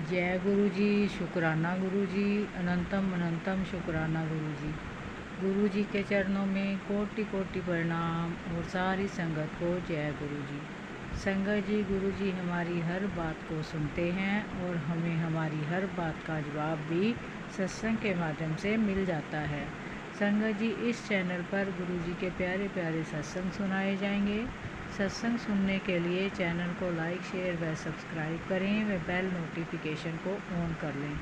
जय गुरु जी, शुक्राना गुरु जी, अनंतम अनंतम शुक्राना गुरु जी। गुरु जी के चरणों में कोटि कोटि प्रणाम और सारी संगत को जय गुरु जी। संगत जी, गुरु जी हमारी हर बात को सुनते हैं और हमें हमारी हर बात का जवाब भी सत्संग के माध्यम से मिल जाता है। संगत जी, इस चैनल पर गुरु जी के प्यारे प्यारे सत्संग सुनाए जाएंगे। सत्संग सुनने के लिए चैनल को लाइक, शेयर व सब्सक्राइब करें व बेल नोटिफिकेशन को ऑन कर लें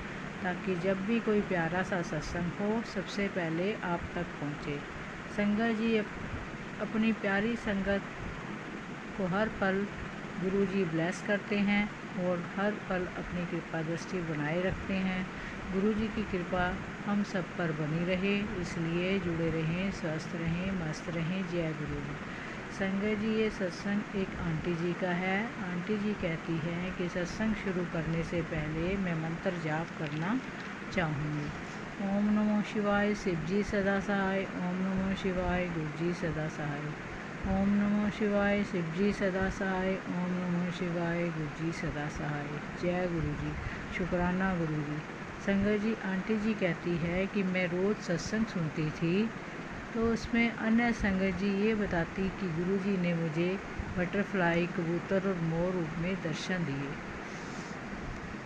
ताकि जब भी कोई प्यारा सा सत्संग हो सबसे पहले आप तक पहुँचे। संगत जी, अपनी प्यारी संगत को हर पल गुरु जी ब्लेस करते हैं और हर पल अपनी कृपा दृष्टि बनाए रखते हैं। गुरु जी की कृपा हम सब पर बनी रहे, इसलिए जुड़े रहें, स्वस्थ रहें, मस्त रहें। जय गुरु जी। संगत जी, ये सत्संग एक आंटी जी का है। आंटी जी कहती हैं कि सत्संग शुरू करने से पहले मैं मंत्र जाप करना चाहूँगी। ओम नमो शिवाय, शिव जी सदा सहाय। ओम नमो शिवाय, गुरु जी सदा सहाय। ओम नमो शिवाय, शिव जी सदा सहाय। ओम नमो शिवाय, गुरु जी सदा सहाय। जय गुरु जी, शुक्राना गुरु जी। संगत जी, आंटी जी कहती है कि मैं रोज़ सत्संग सुनती थी तो उसमें अन्य संगत जी ये बताती कि गुरु जी ने मुझे बटरफ्लाई, कबूतर और मोर रूप में दर्शन दिए।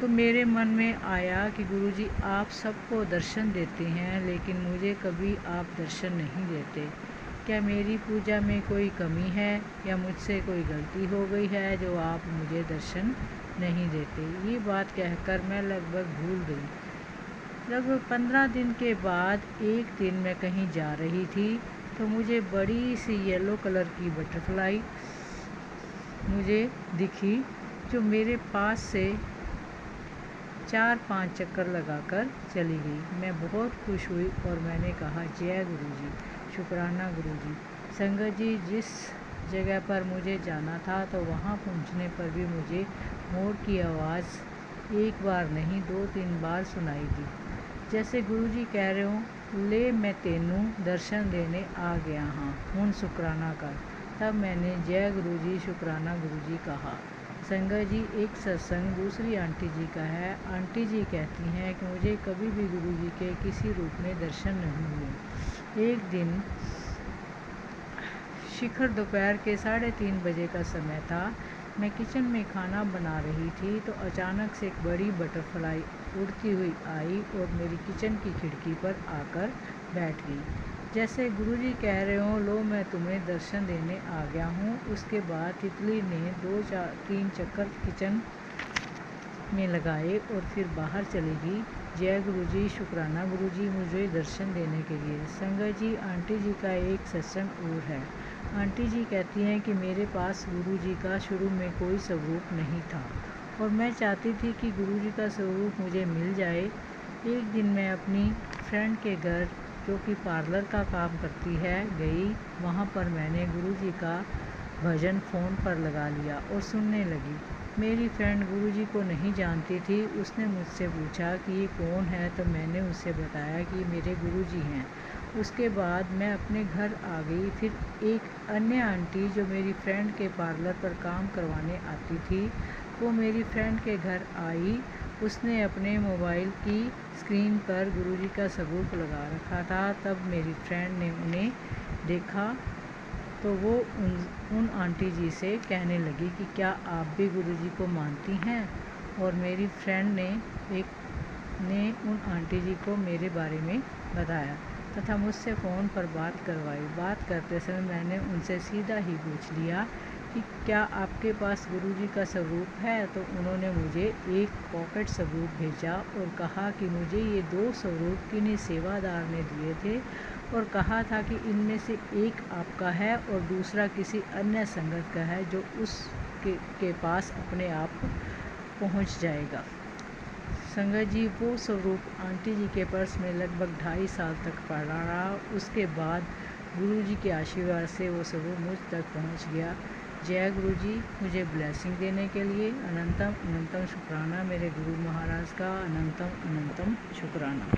तो मेरे मन में आया कि गुरु जी आप सबको दर्शन देते हैं लेकिन मुझे कभी आप दर्शन नहीं देते। क्या मेरी पूजा में कोई कमी है या मुझसे कोई गलती हो गई है जो आप मुझे दर्शन नहीं देते। ये बात कहकर मैं लगभग भूल गई। लगभग 15 दिन के बाद एक दिन मैं कहीं जा रही थी तो मुझे बड़ी सी येलो कलर की बटरफ्लाई मुझे दिखी जो मेरे पास से 4-5 चक्कर लगाकर चली गई। मैं बहुत खुश हुई और मैंने कहा जय गुरु जी, शुक्राना गुरु जी। संगत जी, जिस जगह पर मुझे जाना था तो वहाँ पहुँचने पर भी मुझे मोर की आवाज़ एक बार नहीं 2-3 बार सुनाई दी, जैसे गुरु जी कह रहे हो ले मैं तेनू दर्शन देने आ गया हाँ, हुण शुक्राना कर। तब मैंने जय गुरु जी, शुक्राना गुरु जी कहा। संगत जी, एक सत्संग दूसरी आंटी जी का है। आंटी जी कहती हैं कि मुझे कभी भी गुरु जी के किसी रूप में दर्शन नहीं हुए। एक दिन शिखर दोपहर के 3:30 बजे का समय था। मैं किचन में खाना बना रही थी तो अचानक से एक बड़ी बटरफ्लाई उड़ती हुई आई और मेरी किचन की खिड़की पर आकर बैठ गई। जैसे गुरुजी कह रहे हो लो मैं तुम्हें दर्शन देने आ गया हूँ। उसके बाद तितली ने 2-3 चक्कर किचन में लगाए और फिर बाहर चली गई। जय गुरु जी, शुक्राना गुरु जी मुझे दर्शन देने के लिए। संगत जी, आंटी जी का एक सत्संग और है। आंटी जी कहती हैं कि मेरे पास गुरु जी का शुरू में कोई स्वरूप नहीं था और मैं चाहती थी कि गुरु जी का स्वरूप मुझे मिल जाए। एक दिन मैं अपनी फ्रेंड के घर जो कि पार्लर का काम करती है गई। वहाँ पर मैंने गुरु जी का भजन फ़ोन पर लगा लिया और सुनने लगी। मेरी फ्रेंड गुरु जी को नहीं जानती थी। उसने मुझसे पूछा कि ये कौन है तो मैंने उसे बताया कि मेरे गुरु जी हैं। उसके बाद मैं अपने घर आ गई। फिर एक अन्य आंटी जो मेरी फ्रेंड के पार्लर पर काम करवाने आती थी वो मेरी फ्रेंड के घर आई। उसने अपने मोबाइल की स्क्रीन पर गुरु जी का स्वरूप लगा रखा था। तब मेरी फ्रेंड ने उन्हें देखा तो वो उन आंटी जी से कहने लगी कि क्या आप भी गुरु जी को मानती हैं। और मेरी फ्रेंड ने उन आंटी जी को मेरे बारे में बताया तथा मुझसे फ़ोन पर बात करवाई। बात करते समय मैंने उनसे सीधा ही पूछ लिया कि क्या आपके पास गुरु जी का स्वरूप है। तो उन्होंने मुझे एक पॉकेट स्वरूप भेजा और कहा कि मुझे ये 2 स्वरूप किन्हीं सेवादार ने दिए थे और कहा था कि इनमें से एक आपका है और दूसरा किसी अन्य संगत का है जो उसके पास अपने आप पहुंच जाएगा। संगत जी, वो स्वरूप आंटी जी के पर्स में लगभग 2.5 साल तक पड़ा रहा। उसके बाद गुरु जी के आशीर्वाद से वो स्वरूप मुझ तक पहुंच गया। जय गुरु जी, मुझे ब्लेसिंग देने के लिए अनंतम अनंतम शुक्राना मेरे गुरु महाराज का। अनंतम अनंतम शुक्राना।